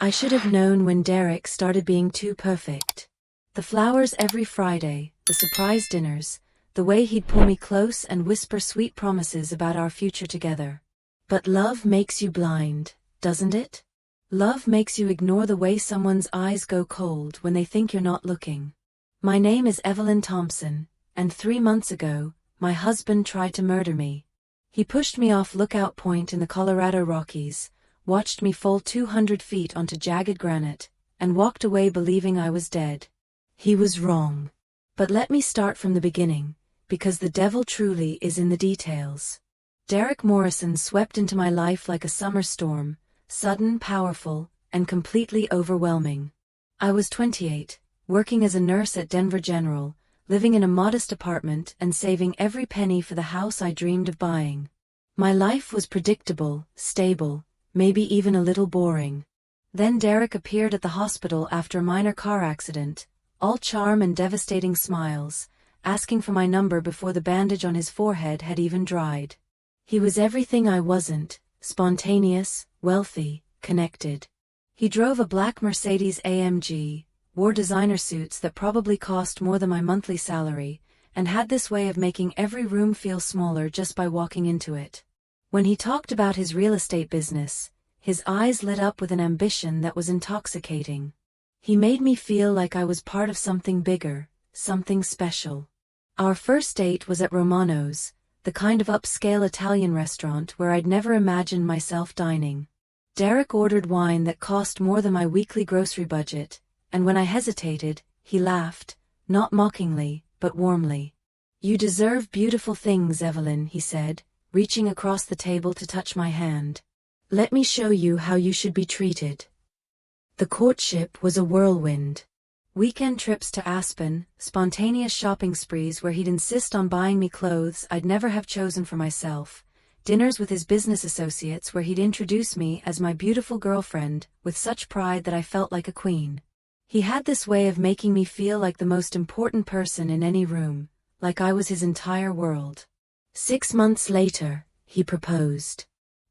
I should have known when Derek started being too perfect. The flowers every Friday, the surprise dinners, the way he'd pull me close and whisper sweet promises about our future together. But love makes you blind, doesn't it? Love makes you ignore the way someone's eyes go cold when they think you're not looking. My name is Evelyn Thompson, and 3 months ago, my husband tried to murder me. He pushed me off Lookout Point in the Colorado Rockies, watched me fall 200 feet onto jagged granite, and walked away believing I was dead. He was wrong. But let me start from the beginning, because the devil truly is in the details. Derek Morrison swept into my life like a summer storm, sudden, powerful, and completely overwhelming. I was 28, working as a nurse at Denver General, living in a modest apartment and saving every penny for the house I dreamed of buying. My life was predictable, stable, maybe even a little boring. Then Derek appeared at the hospital after a minor car accident, all charm and devastating smiles, asking for my number before the bandage on his forehead had even dried. He was everything I wasn't: spontaneous, wealthy, connected. He drove a black Mercedes-AMG, wore designer suits that probably cost more than my monthly salary, and had this way of making every room feel smaller just by walking into it. When he talked about his real estate business, his eyes lit up with an ambition that was intoxicating. He made me feel like I was part of something bigger, something special. Our first date was at Romano's, the kind of upscale Italian restaurant where I'd never imagined myself dining. Derek ordered wine that cost more than my weekly grocery budget, and when I hesitated, he laughed, not mockingly, but warmly. "You deserve beautiful things, Evelyn," he said, reaching across the table to touch my hand. "Let me show you how you should be treated." The courtship was a whirlwind. Weekend trips to Aspen, spontaneous shopping sprees where he'd insist on buying me clothes I'd never have chosen for myself, dinners with his business associates where he'd introduce me as my beautiful girlfriend, with such pride that I felt like a queen. He had this way of making me feel like the most important person in any room, like I was his entire world. 6 months later, he proposed.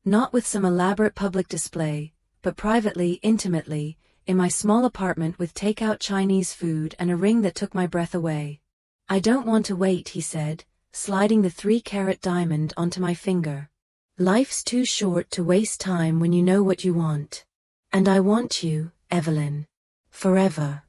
Not with some elaborate public display, but privately, intimately, in my small apartment with takeout Chinese food and a ring that took my breath away. "I don't want to wait," he said, sliding the 3-carat diamond onto my finger. "Life's too short to waste time when you know what you want. And I want you, Evelyn. Forever."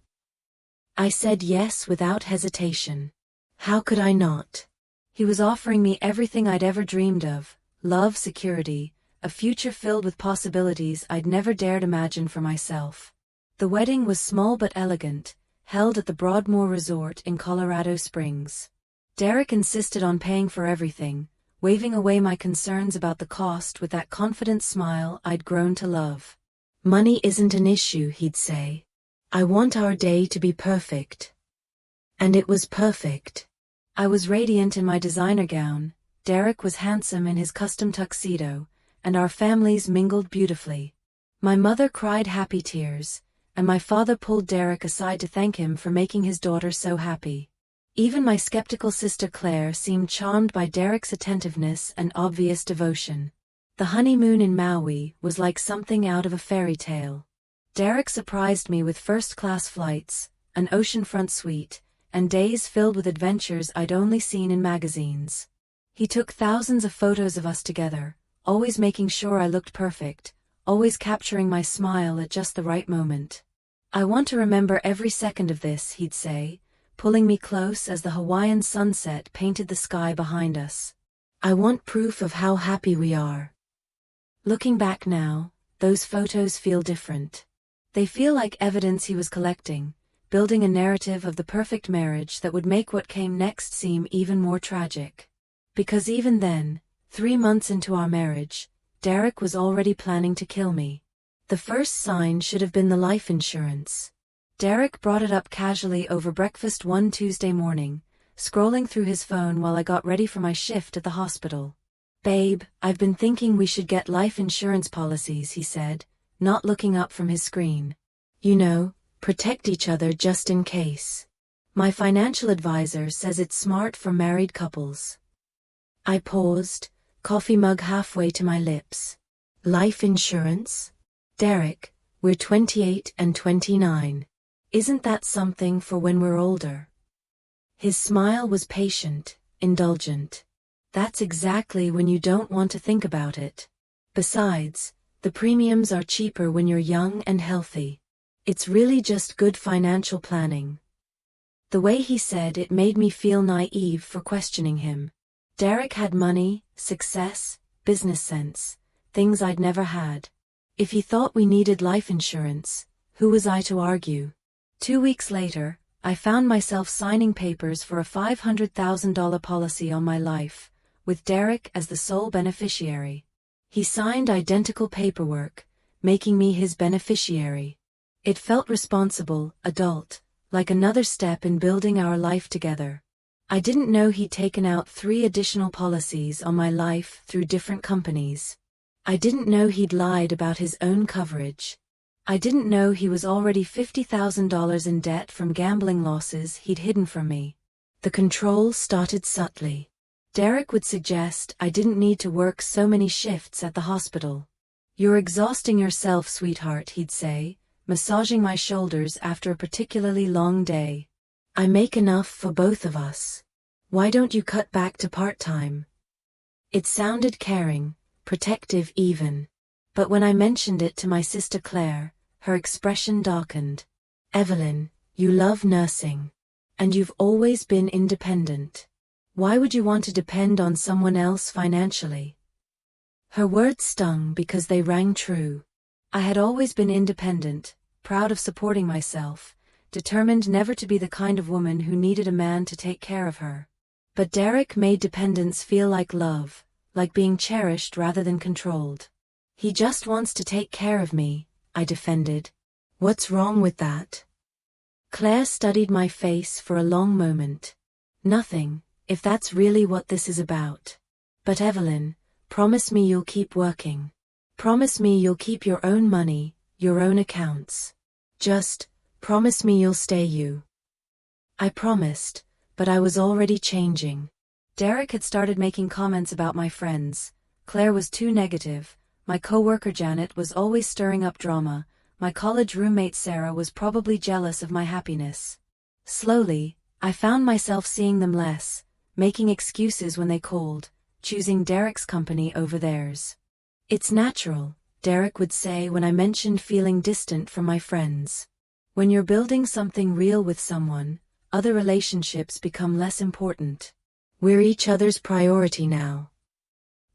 I said yes without hesitation. How could I not? He was offering me everything I'd ever dreamed of: love, security, a future filled with possibilities I'd never dared imagine for myself. The wedding was small but elegant, held at the Broadmoor Resort in Colorado Springs. Derek insisted on paying for everything, waving away my concerns about the cost with that confident smile I'd grown to love. "Money isn't an issue," he'd say. "I want our day to be perfect." And it was perfect. I was radiant in my designer gown, Derek was handsome in his custom tuxedo, and our families mingled beautifully. My mother cried happy tears, and my father pulled Derek aside to thank him for making his daughter so happy. Even my skeptical sister Claire seemed charmed by Derek's attentiveness and obvious devotion. The honeymoon in Maui was like something out of a fairy tale. Derek surprised me with first-class flights, an oceanfront suite, and days filled with adventures I'd only seen in magazines. He took thousands of photos of us together, always making sure I looked perfect, always capturing my smile at just the right moment. "I want to remember every second of this," he'd say, pulling me close as the Hawaiian sunset painted the sky behind us. "I want proof of how happy we are." Looking back now, those photos feel different. They feel like evidence he was collecting, building a narrative of the perfect marriage that would make what came next seem even more tragic. Because even then, 3 months into our marriage, Derek was already planning to kill me. The first sign should have been the life insurance. Derek brought it up casually over breakfast one Tuesday morning, scrolling through his phone while I got ready for my shift at the hospital. "Babe, I've been thinking we should get life insurance policies," he said, not looking up from his screen. "You know, protect each other just in case. My financial advisor says it's smart for married couples." I paused, coffee mug halfway to my lips. "Life insurance? Derek, We're 28 and 29. Isn't that something for when we're older? His smile was patient, indulgent. That's exactly when you don't want to think about it. Besides, the premiums are cheaper when you're young and healthy. It's really just good financial planning. The way he said it made me feel naive for questioning him. Derek had money, success, business sense, things I'd never had. If he thought we needed life insurance, who was I to argue? 2 weeks later, I found myself signing papers for a $500,000 policy on my life, with Derek as the sole beneficiary. He signed identical paperwork, making me his beneficiary. It felt responsible, adult, like another step in building our life together. I didn't know he'd taken out 3 additional policies on my life through different companies. I didn't know he'd lied about his own coverage. I didn't know he was already $50,000 in debt from gambling losses he'd hidden from me. The control started subtly. Derek would suggest I didn't need to work so many shifts at the hospital. "You're exhausting yourself, sweetheart," he'd say, massaging my shoulders after a particularly long day. "I make enough for both of us. Why don't you cut back to part-time?" It sounded caring, protective even. But when I mentioned it to my sister Claire, her expression darkened. "Evelyn, you love nursing. And you've always been independent. Why would you want to depend on someone else financially?" Her words stung because they rang true. I had always been independent, proud of supporting myself, determined never to be the kind of woman who needed a man to take care of her. But Derek made dependence feel like love, like being cherished rather than controlled. "He just wants to take care of me," I defended. "What's wrong with that?" Claire studied my face for a long moment. "Nothing, if that's really what this is about. But Evelyn, promise me you'll keep working. Promise me you'll keep your own money, your own accounts. Just, promise me you'll stay you." I promised, but I was already changing. Derek had started making comments about my friends. Claire was too negative, my coworker Janet was always stirring up drama, my college roommate Sarah was probably jealous of my happiness. Slowly, I found myself seeing them less, making excuses when they called, choosing Derek's company over theirs. "It's natural," Derek would say when I mentioned feeling distant from my friends. "When you're building something real with someone, other relationships become less important. We're each other's priority now."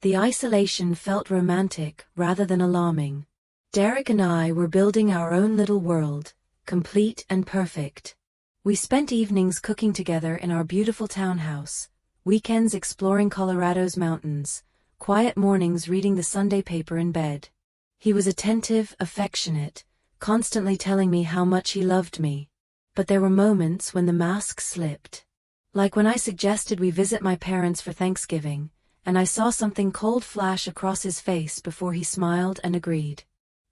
The isolation felt romantic rather than alarming. Derek and I were building our own little world, complete and perfect. We spent evenings cooking together in our beautiful townhouse, weekends exploring Colorado's mountains, quiet mornings reading the Sunday paper in bed. He was attentive, affectionate, constantly telling me how much he loved me. But there were moments when the mask slipped. Like when I suggested we visit my parents for Thanksgiving, and I saw something cold flash across his face before he smiled and agreed.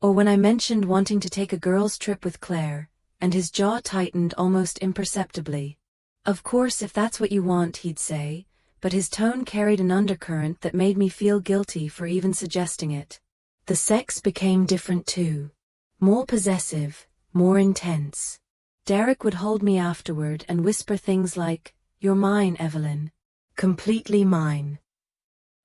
Or when I mentioned wanting to take a girls' trip with Claire, and his jaw tightened almost imperceptibly. "Of course, if that's what you want," he'd say, but his tone carried an undercurrent that made me feel guilty for even suggesting it. The sex became different too. More possessive, more intense. Derek would hold me afterward and whisper things like, "You're mine, Evelyn. Completely mine."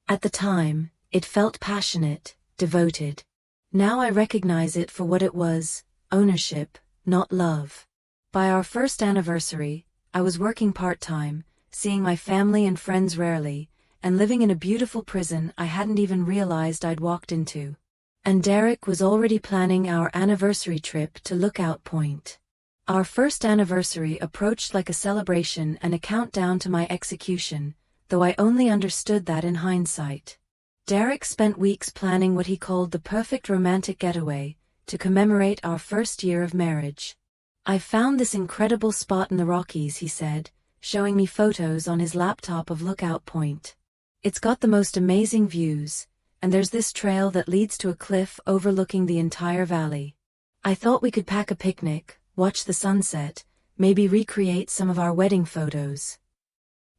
At the time, it felt passionate, devoted. Now I recognize it for what it was, ownership, not love. By our first anniversary, I was working part-time, seeing my family and friends rarely, and living in a beautiful prison I hadn't even realized I'd walked into. And Derek was already planning our anniversary trip to Lookout Point. Our first anniversary approached like a celebration and a countdown to my execution, though I only understood that in hindsight. Derek spent weeks planning what he called the perfect romantic getaway, to commemorate our first year of marriage. "I found this incredible spot in the Rockies," he said, showing me photos on his laptop of Lookout Point. "It's got the most amazing views, and there's this trail that leads to a cliff overlooking the entire valley. I thought we could pack a picnic, watch the sunset, maybe recreate some of our wedding photos."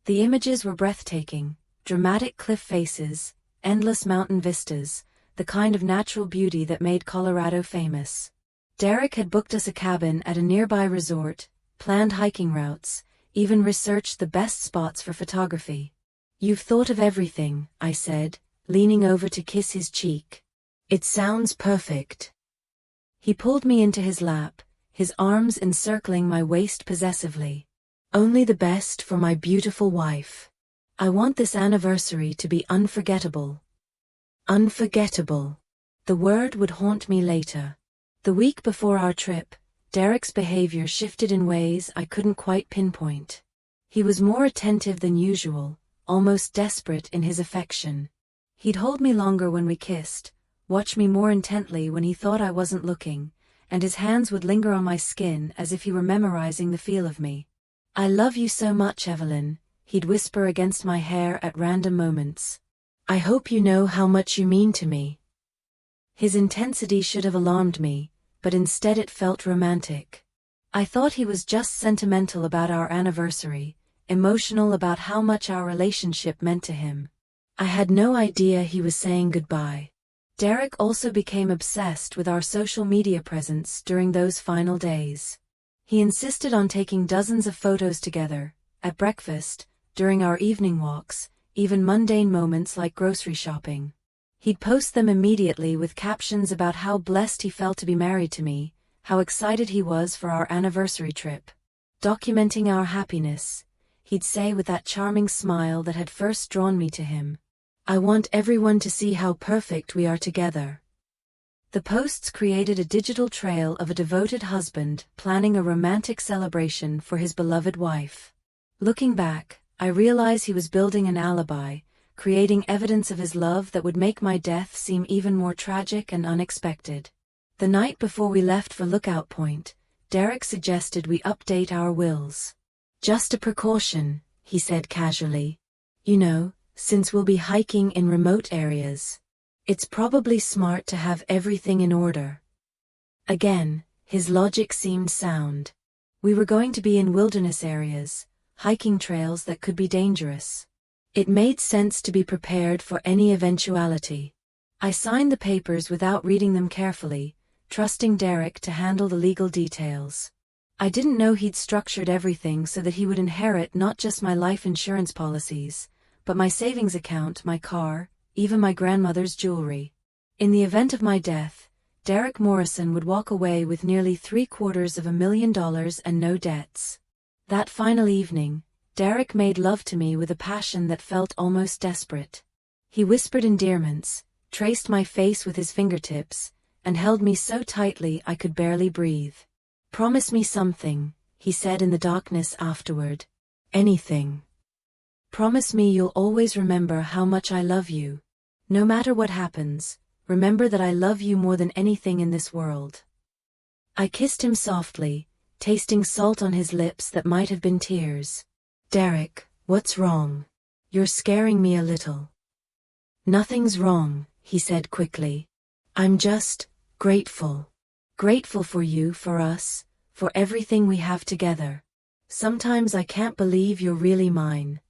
The images were breathtaking, dramatic cliff faces, endless mountain vistas, the kind of natural beauty that made Colorado famous. Derek had booked us a cabin at a nearby resort, planned hiking routes, even researched the best spots for photography. "You've thought of everything," I said, leaning over to kiss his cheek. "It sounds perfect." He pulled me into his lap, his arms encircling my waist possessively. "Only the best for my beautiful wife. I want this anniversary to be unforgettable." Unforgettable. The word would haunt me later. The week before our trip, Derek's behavior shifted in ways I couldn't quite pinpoint. He was more attentive than usual, almost desperate in his affection. He'd hold me longer when we kissed, watch me more intently when he thought I wasn't looking, and his hands would linger on my skin as if he were memorizing the feel of me. "I love you so much, Evelyn," he'd whisper against my hair at random moments. "I hope you know how much you mean to me." His intensity should have alarmed me, but instead it felt romantic. I thought he was just sentimental about our anniversary, emotional about how much our relationship meant to him. I had no idea he was saying goodbye. Derek also became obsessed with our social media presence during those final days. He insisted on taking dozens of photos together, at breakfast, during our evening walks, even mundane moments like grocery shopping. He'd post them immediately with captions about how blessed he felt to be married to me, how excited he was for our anniversary trip. Documenting our happiness, he'd say with that charming smile that had first drawn me to him, "I want everyone to see how perfect we are together." The posts created a digital trail of a devoted husband planning a romantic celebration for his beloved wife. Looking back, I realize he was building an alibi, creating evidence of his love that would make my death seem even more tragic and unexpected. The night before we left for Lookout Point, Derek suggested we update our wills. "Just a precaution," he said casually. "You know, since we'll be hiking in remote areas, it's probably smart to have everything in order." Again, his logic seemed sound. We were going to be in wilderness areas, hiking trails that could be dangerous. It made sense to be prepared for any eventuality. I signed the papers without reading them carefully, trusting Derek to handle the legal details. I didn't know he'd structured everything so that he would inherit not just my life insurance policies, but my savings account, my car, even my grandmother's jewelry. In the event of my death, Derek Morrison would walk away with nearly $750,000 and no debts. That final evening, Derek made love to me with a passion that felt almost desperate. He whispered endearments, traced my face with his fingertips, and held me so tightly I could barely breathe. "Promise me something," he said in the darkness afterward. "Anything. Promise me you'll always remember how much I love you. No matter what happens, remember that I love you more than anything in this world." I kissed him softly, tasting salt on his lips that might have been tears. "Derek, what's wrong? You're scaring me a little." "Nothing's wrong," he said quickly. "I'm just grateful. Grateful for you, for us, for everything we have together. Sometimes I can't believe you're really mine."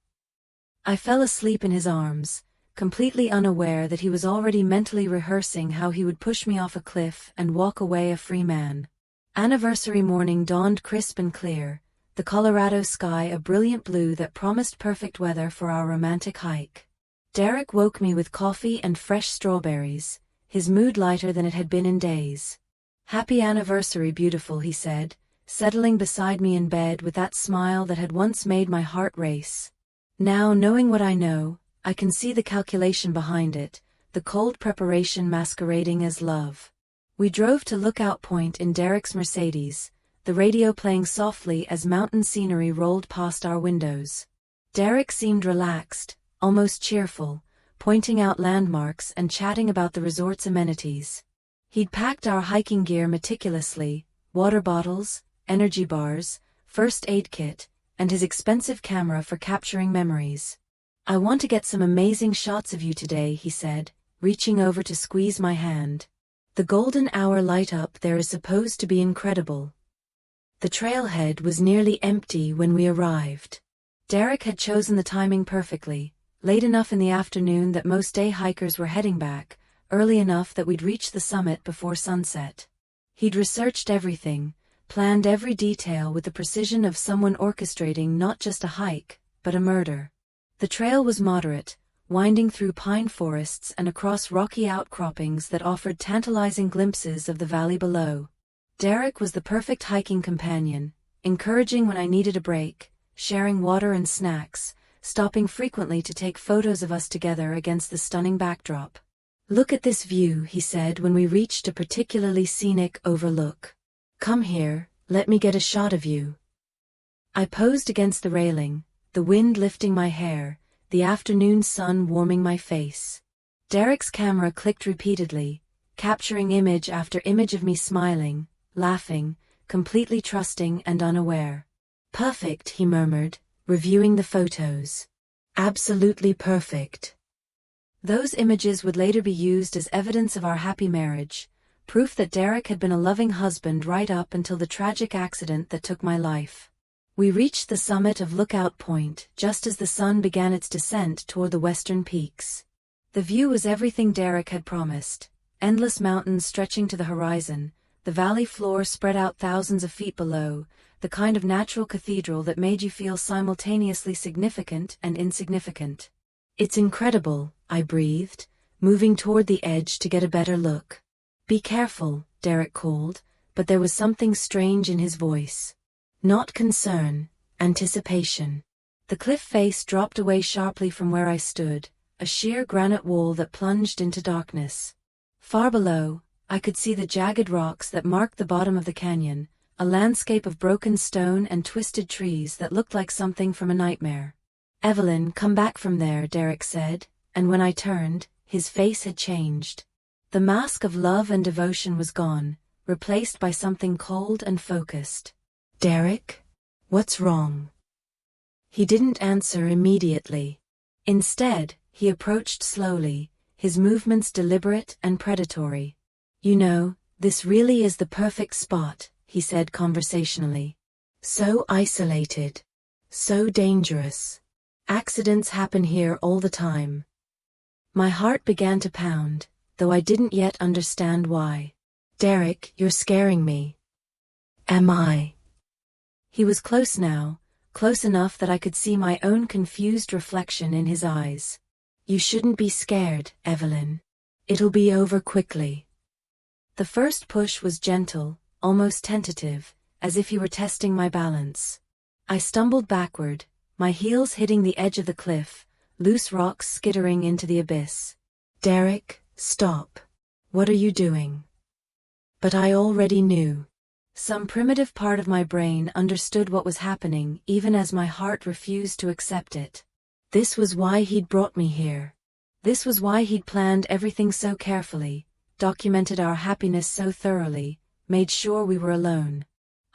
I fell asleep in his arms, completely unaware that he was already mentally rehearsing how he would push me off a cliff and walk away a free man. Anniversary morning dawned crisp and clear, the Colorado sky a brilliant blue that promised perfect weather for our romantic hike. Derek woke me with coffee and fresh strawberries, his mood lighter than it had been in days. "Happy anniversary, beautiful," he said, settling beside me in bed with that smile that had once made my heart race. Now, knowing what I know, I can see the calculation behind it, the cold preparation masquerading as love. We drove to Lookout Point in Derek's Mercedes, the radio playing softly as mountain scenery rolled past our windows. Derek seemed relaxed, almost cheerful, pointing out landmarks and chatting about the resort's amenities. He'd packed our hiking gear meticulously, water bottles, energy bars, first aid kit, and his expensive camera for capturing memories. "I want to get some amazing shots of you today," he said, reaching over to squeeze my hand. "The golden hour light up there is supposed to be incredible." The trailhead was nearly empty when we arrived. Derek had chosen the timing perfectly, late enough in the afternoon that most day hikers were heading back, early enough that we'd reach the summit before sunset. He'd researched everything, planned every detail with the precision of someone orchestrating not just a hike, but a murder. The trail was moderate, winding through pine forests and across rocky outcroppings that offered tantalizing glimpses of the valley below. Derek was the perfect hiking companion, encouraging when I needed a break, sharing water and snacks, stopping frequently to take photos of us together against the stunning backdrop. "Look at this view," he said when we reached a particularly scenic overlook. "Come here, let me get a shot of you." I posed against the railing, the wind lifting my hair, the afternoon sun warming my face. Derek's camera clicked repeatedly, capturing image after image of me smiling, laughing, completely trusting and unaware. "Perfect," he murmured, reviewing the photos. "Absolutely perfect." Those images would later be used as evidence of our happy marriage, proof that Derek had been a loving husband right up until the tragic accident that took my life. We reached the summit of Lookout Point just as the sun began its descent toward the western peaks. The view was everything Derek had promised: endless mountains stretching to the horizon, the valley floor spread out thousands of feet below, the kind of natural cathedral that made you feel simultaneously significant and insignificant. "It's incredible," I breathed, moving toward the edge to get a better look. "Be careful," Derek called, but there was something strange in his voice. Not concern, anticipation. The cliff face dropped away sharply from where I stood, a sheer granite wall that plunged into darkness. Far below, I could see the jagged rocks that marked the bottom of the canyon, a landscape of broken stone and twisted trees that looked like something from a nightmare. "Evelyn, come back from there," Derek said, and when I turned, his face had changed. The mask of love and devotion was gone, replaced by something cold and focused. "Derek? What's wrong?" He didn't answer immediately. Instead, he approached slowly, his movements deliberate and predatory. "You know, this really is the perfect spot," he said conversationally. "So isolated. So dangerous. Accidents happen here all the time." My heart began to pound, though I didn't yet understand why. "Derek, you're scaring me." "Am I?" He was close now, close enough that I could see my own confused reflection in his eyes. "You shouldn't be scared, Evelyn. It'll be over quickly." The first push was gentle, almost tentative, as if he were testing my balance. I stumbled backward, my heels hitting the edge of the cliff, loose rocks skittering into the abyss. "Derek, stop. What are you doing?" But I already knew. Some primitive part of my brain understood what was happening even as my heart refused to accept it. This was why he'd brought me here. This was why he'd planned everything so carefully, documented our happiness so thoroughly, made sure we were alone.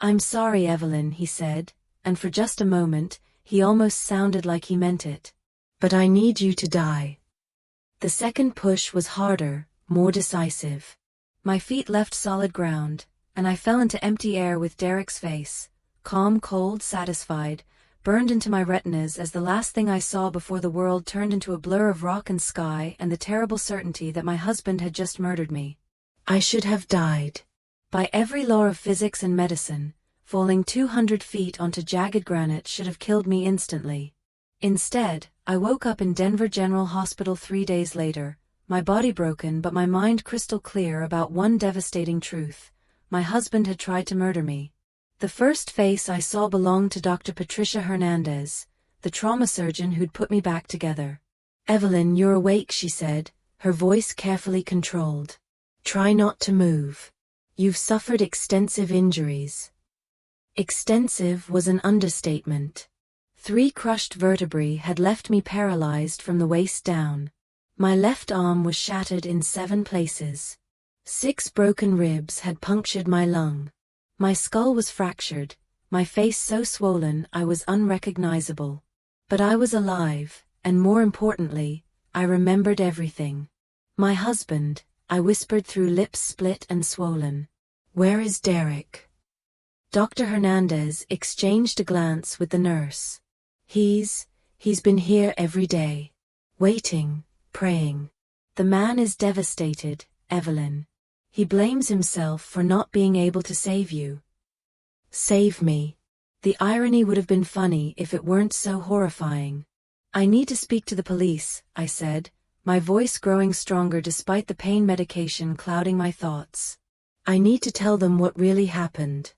"I'm sorry, Evelyn," he said, and for just a moment, he almost sounded like he meant it. "But I need you to die." The second push was harder, more decisive. My feet left solid ground, and I fell into empty air with Derek's face, calm, cold, satisfied, burned into my retinas as the last thing I saw before the world turned into a blur of rock and sky and the terrible certainty that my husband had just murdered me. I should have died. By every law of physics and medicine, falling 200 feet onto jagged granite should have killed me instantly. Instead, I woke up in Denver General Hospital 3 days later, my body broken but my mind crystal clear about one devastating truth: my husband had tried to murder me. The first face I saw belonged to Dr. Patricia Hernandez, the trauma surgeon who'd put me back together. "Evelyn, you're awake," she said, her voice carefully controlled. "Try not to move. You've suffered extensive injuries." Extensive was an understatement. 3 crushed vertebrae had left me paralyzed from the waist down. My left arm was shattered in 7 places. 6 broken ribs had punctured my lung. My skull was fractured, my face so swollen I was unrecognizable. But I was alive, and more importantly, I remembered everything. "My husband," I whispered through lips split and swollen. "Where is Derek?" Dr. Hernandez exchanged a glance with the nurse. He's been here every day. Waiting, praying. The man is devastated, Evelyn. He blames himself for not being able to save you. Save me. The irony would have been funny if it weren't so horrifying. I need to speak to the police, I said, my voice growing stronger despite the pain medication clouding my thoughts. I need to tell them what really happened.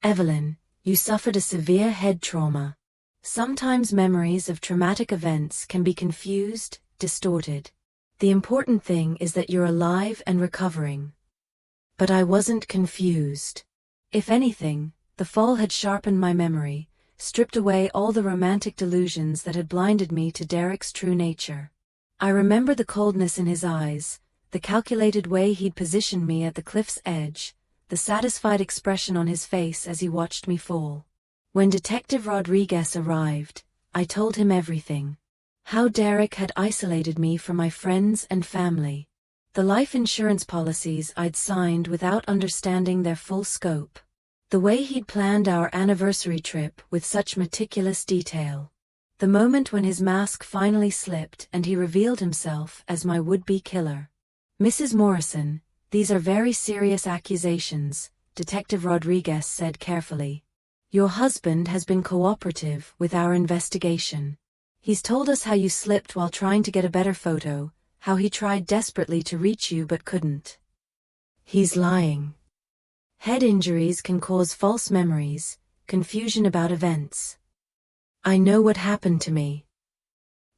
Evelyn, you suffered a severe head trauma. Sometimes memories of traumatic events can be confused, distorted. The important thing is that you're alive and recovering. But I wasn't confused. If anything, the fall had sharpened my memory, stripped away all the romantic delusions that had blinded me to Derek's true nature. I remember the coldness in his eyes, the calculated way he'd positioned me at the cliff's edge, the satisfied expression on his face as he watched me fall. When Detective Rodriguez arrived, I told him everything. How Derek had isolated me from my friends and family. The life insurance policies I'd signed without understanding their full scope. The way he'd planned our anniversary trip with such meticulous detail. The moment when his mask finally slipped and he revealed himself as my would-be killer. Mrs. Morrison, these are very serious accusations, Detective Rodriguez said carefully. Your husband has been cooperative with our investigation. He's told us how you slipped while trying to get a better photo, how he tried desperately to reach you but couldn't. He's lying. Head injuries can cause false memories, confusion about events. I know what happened to me.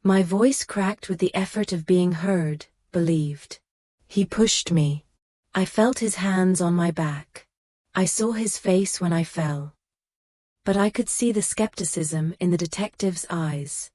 My voice cracked with the effort of being heard, believed. He pushed me. I felt his hands on my back. I saw his face when I fell. But I could see the skepticism in the detective's eyes.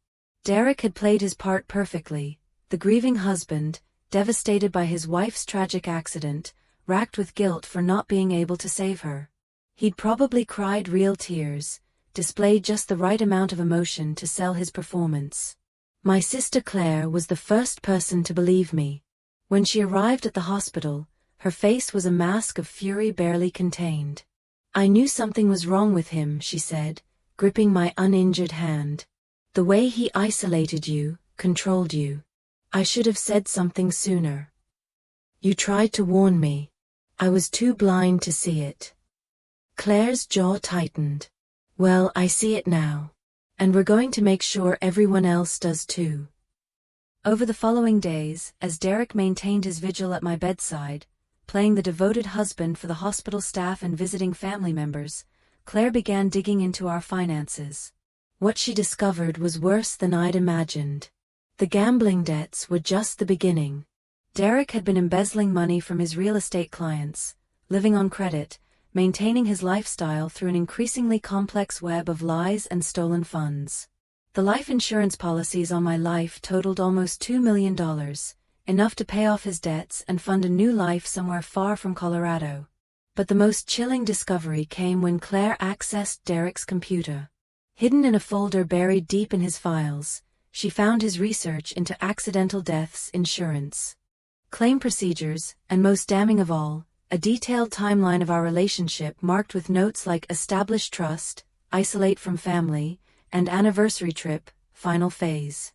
Derek had played his part perfectly, the grieving husband, devastated by his wife's tragic accident, racked with guilt for not being able to save her. He'd probably cried real tears, displayed just the right amount of emotion to sell his performance. My sister Claire was the first person to believe me. When she arrived at the hospital, her face was a mask of fury barely contained. I knew something was wrong with him, she said, gripping my uninjured hand. The way he isolated you, controlled you. I should have said something sooner. You tried to warn me. I was too blind to see it. Claire's jaw tightened. Well, I see it now. And we're going to make sure everyone else does too. Over the following days, as Derek maintained his vigil at my bedside, playing the devoted husband for the hospital staff and visiting family members, Claire began digging into our finances. What she discovered was worse than I'd imagined. The gambling debts were just the beginning. Derek had been embezzling money from his real estate clients, living on credit, maintaining his lifestyle through an increasingly complex web of lies and stolen funds. The life insurance policies on my life totaled almost $2 million, enough to pay off his debts and fund a new life somewhere far from Colorado. But the most chilling discovery came when Claire accessed Derek's computer. Hidden in a folder buried deep in his files, she found his research into accidental deaths insurance. Claim procedures, and most damning of all, a detailed timeline of our relationship marked with notes like establish trust, isolate from family, and anniversary trip, final phase.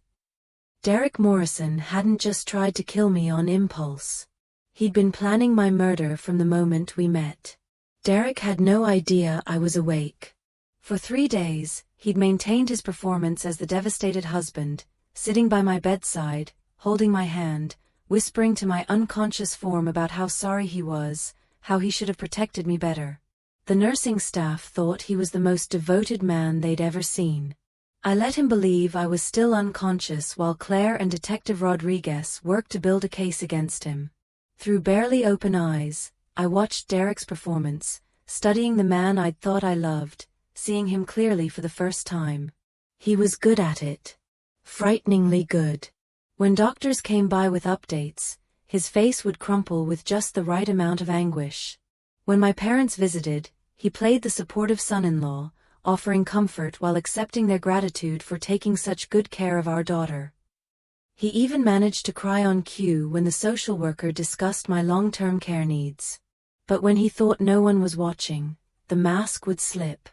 Derek Morrison hadn't just tried to kill me on impulse. He'd been planning my murder from the moment we met. Derek had no idea I was awake. For 3 days, he'd maintained his performance as the devastated husband, sitting by my bedside, holding my hand, whispering to my unconscious form about how sorry he was, how he should have protected me better. The nursing staff thought he was the most devoted man they'd ever seen. I let him believe I was still unconscious while Claire and Detective Rodriguez worked to build a case against him. Through barely open eyes, I watched Derek's performance, studying the man I'd thought I loved, seeing him clearly for the first time. He was good at it. Frighteningly good. When doctors came by with updates, his face would crumple with just the right amount of anguish. When my parents visited, he played the supportive son-in-law, offering comfort while accepting their gratitude for taking such good care of our daughter. He even managed to cry on cue when the social worker discussed my long-term care needs. But when he thought no one was watching, the mask would slip.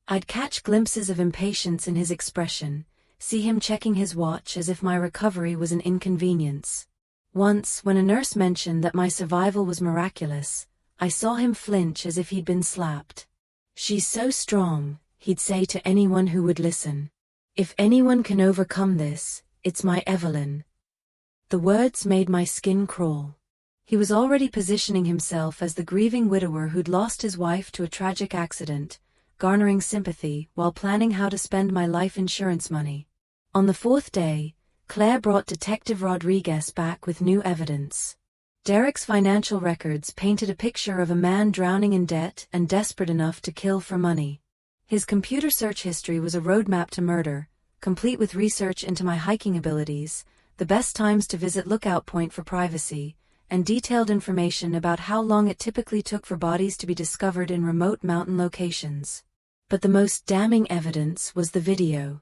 I'd catch glimpses of impatience in his expression, see him checking his watch as if my recovery was an inconvenience. Once, when a nurse mentioned that my survival was miraculous, I saw him flinch as if he'd been slapped. "She's so strong," he'd say to anyone who would listen. "If anyone can overcome this, it's my Evelyn." The words made my skin crawl. He was already positioning himself as the grieving widower who'd lost his wife to a tragic accident, garnering sympathy while planning how to spend my life insurance money. On the fourth day, Claire brought Detective Rodriguez back with new evidence. Derek's financial records painted a picture of a man drowning in debt and desperate enough to kill for money. His computer search history was a roadmap to murder, complete with research into my hiking abilities, the best times to visit Lookout Point for privacy, and detailed information about how long it typically took for bodies to be discovered in remote mountain locations. But the most damning evidence was the video.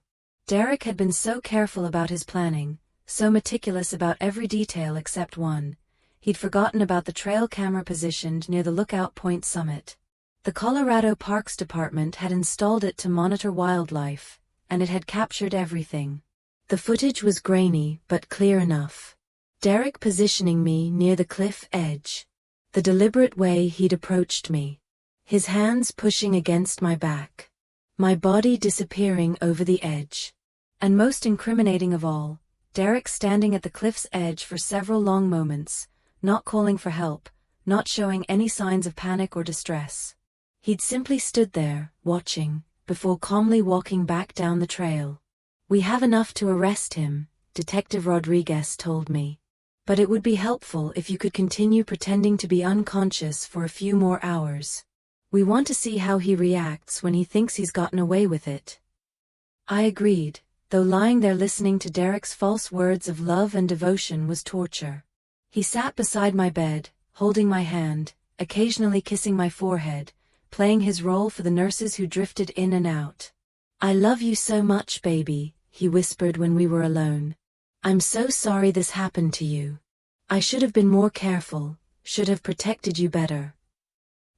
Derek had been so careful about his planning, so meticulous about every detail except one. He'd forgotten about the trail camera positioned near the Lookout Point summit. The Colorado Parks Department had installed it to monitor wildlife, and it had captured everything. The footage was grainy but clear enough. Derek positioning me near the cliff edge. The deliberate way he'd approached me. His hands pushing against my back. My body disappearing over the edge. And most incriminating of all, Derek standing at the cliff's edge for several long moments, not calling for help, not showing any signs of panic or distress. He'd simply stood there, watching, before calmly walking back down the trail. "We have enough to arrest him," Detective Rodriguez told me. "But it would be helpful if you could continue pretending to be unconscious for a few more hours. We want to see how he reacts when he thinks he's gotten away with it." I agreed, though lying there listening to Derek's false words of love and devotion was torture. He sat beside my bed, holding my hand, occasionally kissing my forehead, playing his role for the nurses who drifted in and out. "I love you so much, baby," he whispered when we were alone. "I'm so sorry this happened to you. I should have been more careful, should have protected you better."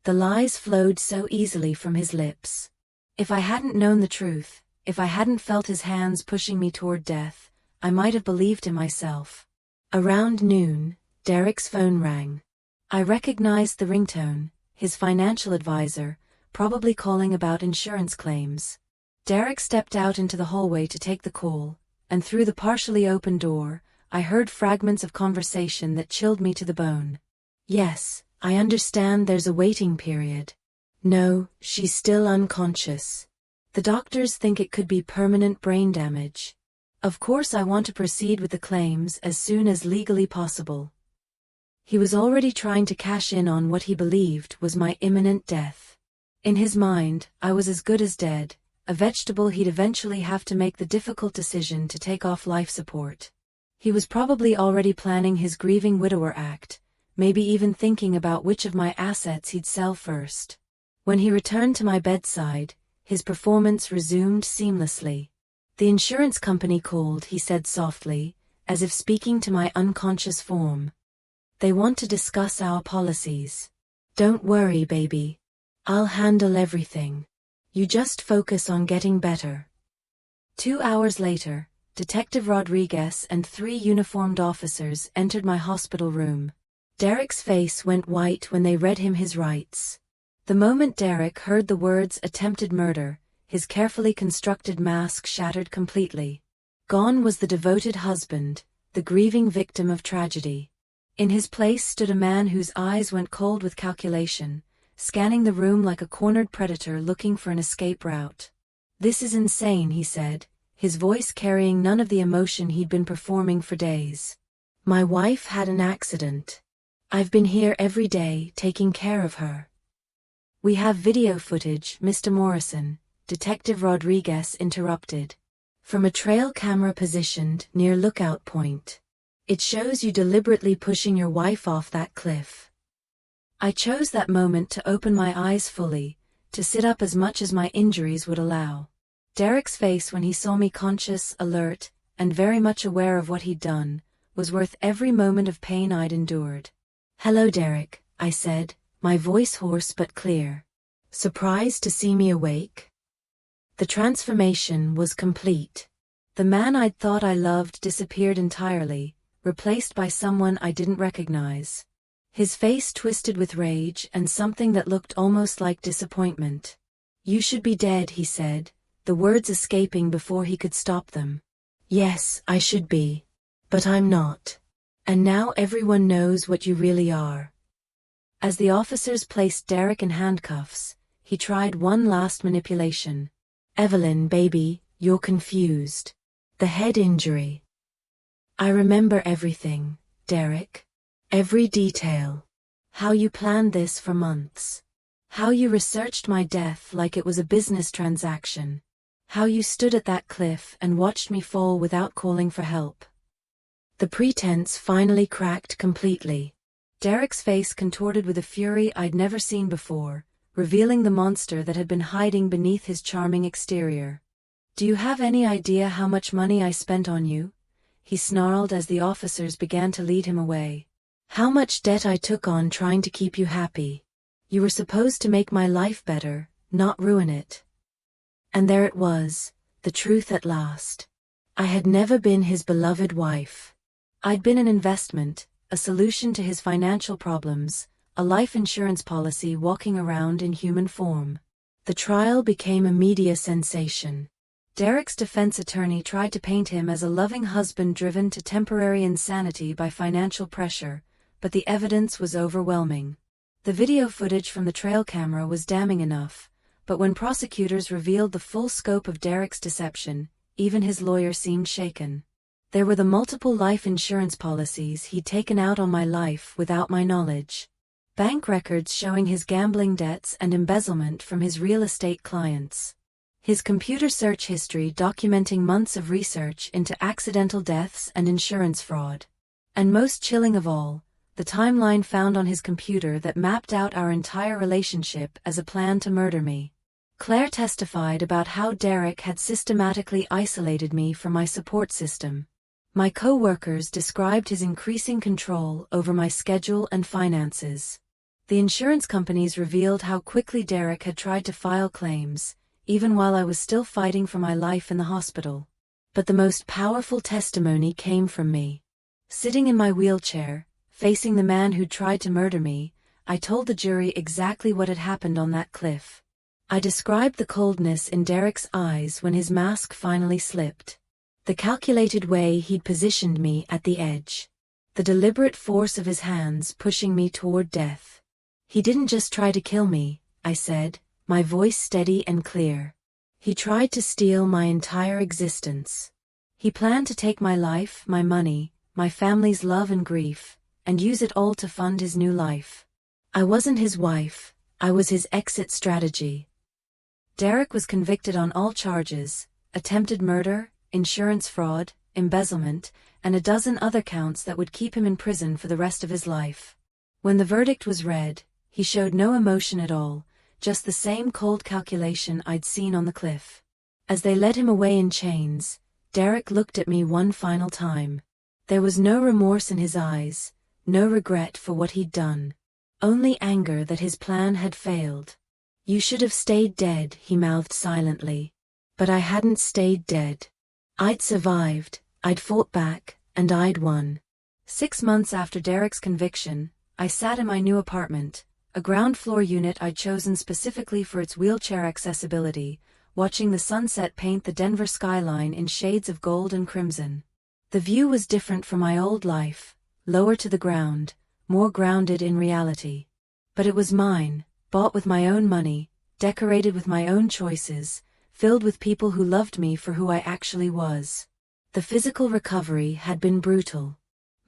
The lies flowed so easily from his lips. If I hadn't known the truth, if I hadn't felt his hands pushing me toward death, I might have believed him myself. Around noon, Derek's phone rang. I recognized the ringtone, his financial advisor, probably calling about insurance claims. Derek stepped out into the hallway to take the call, and through the partially open door, I heard fragments of conversation that chilled me to the bone. "Yes, I understand there's a waiting period. No, she's still unconscious. The doctors think it could be permanent brain damage. Of course I want to proceed with the claims as soon as legally possible." He was already trying to cash in on what he believed was my imminent death. In his mind, I was as good as dead, a vegetable he'd eventually have to make the difficult decision to take off life support. He was probably already planning his grieving widower act, maybe even thinking about which of my assets he'd sell first. When he returned to my bedside, his performance resumed seamlessly. "The insurance company called," he said softly, as if speaking to my unconscious form. "They want to discuss our policies. Don't worry, baby. I'll handle everything. You just focus on getting better." 2 hours later, Detective Rodriguez and 3 uniformed officers entered my hospital room. Derek's face went white when they read him his rights. The moment Derek heard the words "attempted murder," his carefully constructed mask shattered completely. Gone was the devoted husband, the grieving victim of tragedy. In his place stood a man whose eyes went cold with calculation, scanning the room like a cornered predator looking for an escape route. "This is insane," he said, his voice carrying none of the emotion he'd been performing for days. "My wife had an accident. I've been here every day taking care of her." "We have video footage, Mr. Morrison," Detective Rodriguez interrupted. "From a trail camera positioned near Lookout Point. It shows you deliberately pushing your wife off that cliff." I chose that moment to open my eyes fully, to sit up as much as my injuries would allow. Derek's face when he saw me conscious, alert, and very much aware of what he'd done, was worth every moment of pain I'd endured. "Hello, Derek," I said, my voice hoarse but clear. "Surprised to see me awake?" The transformation was complete. The man I'd thought I loved disappeared entirely, replaced by someone I didn't recognize. His face twisted with rage and something that looked almost like disappointment. "You should be dead," he said, the words escaping before he could stop them. "Yes, I should be. But I'm not. And now everyone knows what you really are." As the officers placed Derek in handcuffs, he tried one last manipulation. "Evelyn, baby, you're confused. The head injury. I remember everything, Derek. Every detail. How you planned this for months. How you researched my death like it was a business transaction. How you stood at that cliff and watched me fall without calling for help." The pretense finally cracked completely. Derek's face contorted with a fury I'd never seen before, revealing the monster that had been hiding beneath his charming exterior. "Do you have any idea how much money I spent on you?" he snarled as the officers began to lead him away. "How much debt I took on trying to keep you happy. You were supposed to make my life better, not ruin it." And there it was, the truth at last. I had never been his beloved wife. I'd been an investment, a solution to his financial problems, a life insurance policy walking around in human form. The trial became a media sensation. Derek's defense attorney tried to paint him as a loving husband driven to temporary insanity by financial pressure, but the evidence was overwhelming. The video footage from the trail camera was damning enough, but when prosecutors revealed the full scope of Derek's deception, even his lawyer seemed shaken. There were the multiple life insurance policies he'd taken out on my life without my knowledge. Bank records showing his gambling debts and embezzlement from his real estate clients. His computer search history documenting months of research into accidental deaths and insurance fraud. And most chilling of all, the timeline found on his computer that mapped out our entire relationship as a plan to murder me. Claire testified about how Derek had systematically isolated me from my support system. My co-workers described his increasing control over my schedule and finances. The insurance companies revealed how quickly Derek had tried to file claims, even while I was still fighting for my life in the hospital. But the most powerful testimony came from me. Sitting in my wheelchair, facing the man who tried to murder me, I told the jury exactly what had happened on that cliff. I described the coldness in Derek's eyes when his mask finally slipped. The calculated way he'd positioned me at the edge. The deliberate force of his hands pushing me toward death. "He didn't just try to kill me," I said, my voice steady and clear. "He tried to steal my entire existence. He planned to take my life, my money, my family's love and grief, and use it all to fund his new life. I wasn't his wife, I was his exit strategy." Derek was convicted on all charges: attempted murder, insurance fraud, embezzlement, and a dozen other counts that would keep him in prison for the rest of his life. When the verdict was read, he showed no emotion at all, just the same cold calculation I'd seen on the cliff. As they led him away in chains, Derek looked at me one final time. There was no remorse in his eyes, no regret for what he'd done. Only anger that his plan had failed. "You should have stayed dead," he mouthed silently. But I hadn't stayed dead. I'd survived, I'd fought back, and I'd won. 6 months after Derek's conviction, I sat in my new apartment, a ground-floor unit I'd chosen specifically for its wheelchair accessibility, watching the sunset paint the Denver skyline in shades of gold and crimson. The view was different from my old life, lower to the ground, more grounded in reality. But it was mine, bought with my own money, decorated with my own choices, filled with people who loved me for who I actually was. The physical recovery had been brutal.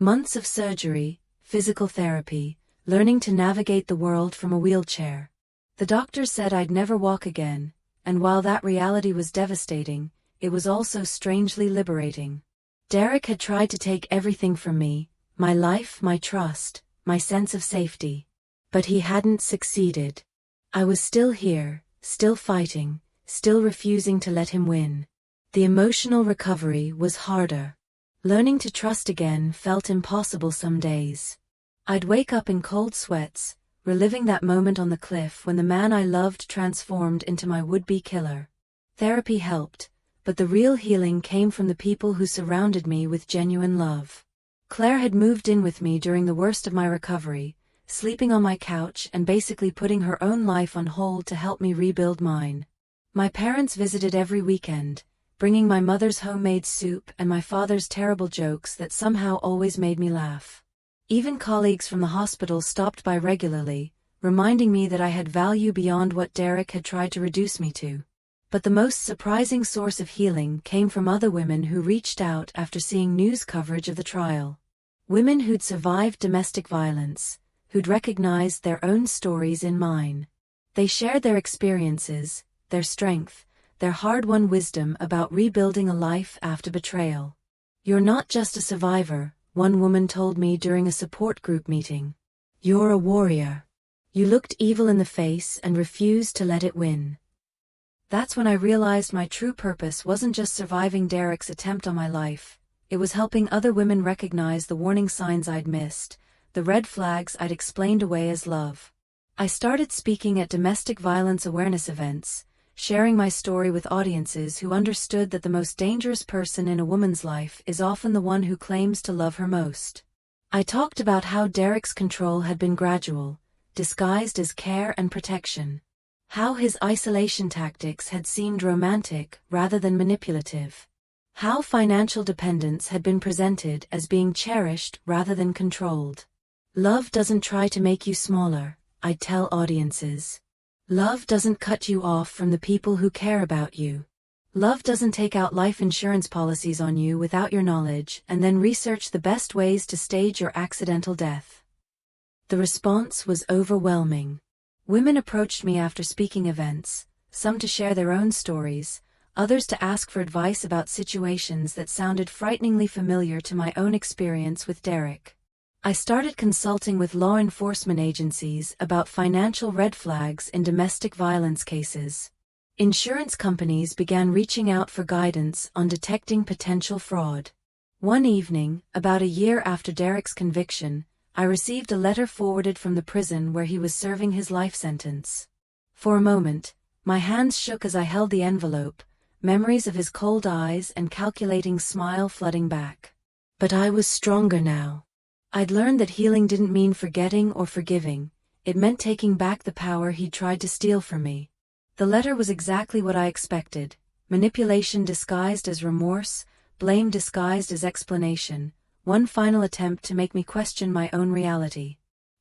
Months of surgery, physical therapy, learning to navigate the world from a wheelchair. The doctors said I'd never walk again, and while that reality was devastating, it was also strangely liberating. Derek had tried to take everything from me, my life, my trust, my sense of safety. But he hadn't succeeded. I was still here, still fighting, still refusing to let him win. The emotional recovery was harder. Learning to trust again felt impossible some days. I'd wake up in cold sweats, reliving that moment on the cliff when the man I loved transformed into my would-be killer. Therapy helped, but the real healing came from the people who surrounded me with genuine love. Claire had moved in with me during the worst of my recovery, sleeping on my couch and basically putting her own life on hold to help me rebuild mine. My parents visited every weekend, bringing my mother's homemade soup and my father's terrible jokes that somehow always made me laugh. Even colleagues from the hospital stopped by regularly, reminding me that I had value beyond what Derek had tried to reduce me to. But the most surprising source of healing came from other women who reached out after seeing news coverage of the trial. Women who'd survived domestic violence, who'd recognized their own stories in mine. They shared their experiences, their strength, their hard-won wisdom about rebuilding a life after betrayal. "You're not just a survivor," one woman told me during a support group meeting. "You're a warrior. You looked evil in the face and refused to let it win." That's when I realized my true purpose wasn't just surviving Derek's attempt on my life, it was helping other women recognize the warning signs I'd missed, the red flags I'd explained away as love. I started speaking at domestic violence awareness events, sharing my story with audiences who understood that the most dangerous person in a woman's life is often the one who claims to love her most. I talked about how Derek's control had been gradual, disguised as care and protection. How his isolation tactics had seemed romantic rather than manipulative. How financial dependence had been presented as being cherished rather than controlled. "Love doesn't try to make you smaller," I'd tell audiences. "Love doesn't cut you off from the people who care about you. Love doesn't take out life insurance policies on you without your knowledge and then research the best ways to stage your accidental death." The response was overwhelming. Women approached me after speaking events, some to share their own stories, others to ask for advice about situations that sounded frighteningly familiar to my own experience with Derek. I started consulting with law enforcement agencies about financial red flags in domestic violence cases. Insurance companies began reaching out for guidance on detecting potential fraud. One evening, about a year after Derek's conviction, I received a letter forwarded from the prison where he was serving his life sentence. For a moment, my hands shook as I held the envelope, memories of his cold eyes and calculating smile flooding back. But I was stronger now. I'd learned that healing didn't mean forgetting or forgiving, it meant taking back the power he'd tried to steal from me. The letter was exactly what I expected: manipulation disguised as remorse, blame disguised as explanation, one final attempt to make me question my own reality.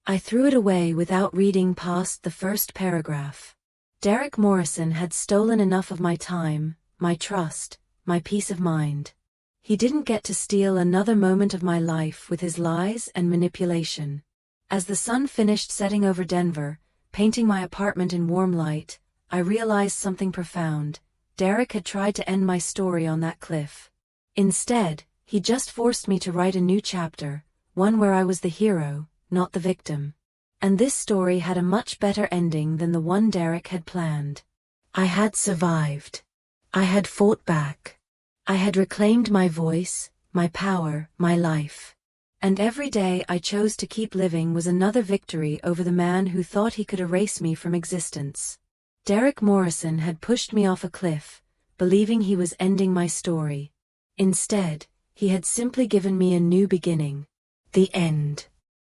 I threw it away without reading past the first paragraph. Derek Morrison had stolen enough of my time, my trust, my peace of mind. He didn't get to steal another moment of my life with his lies and manipulation. As the sun finished setting over Denver, painting my apartment in warm light, I realized something profound. Derek had tried to end my story on that cliff. Instead, he just forced me to write a new chapter, one where I was the hero, not the victim. And this story had a much better ending than the one Derek had planned. I had survived. I had fought back. I had reclaimed my voice, my power, my life. And every day I chose to keep living was another victory over the man who thought he could erase me from existence. Derek Morrison had pushed me off a cliff, believing he was ending my story. Instead, he had simply given me a new beginning. The end.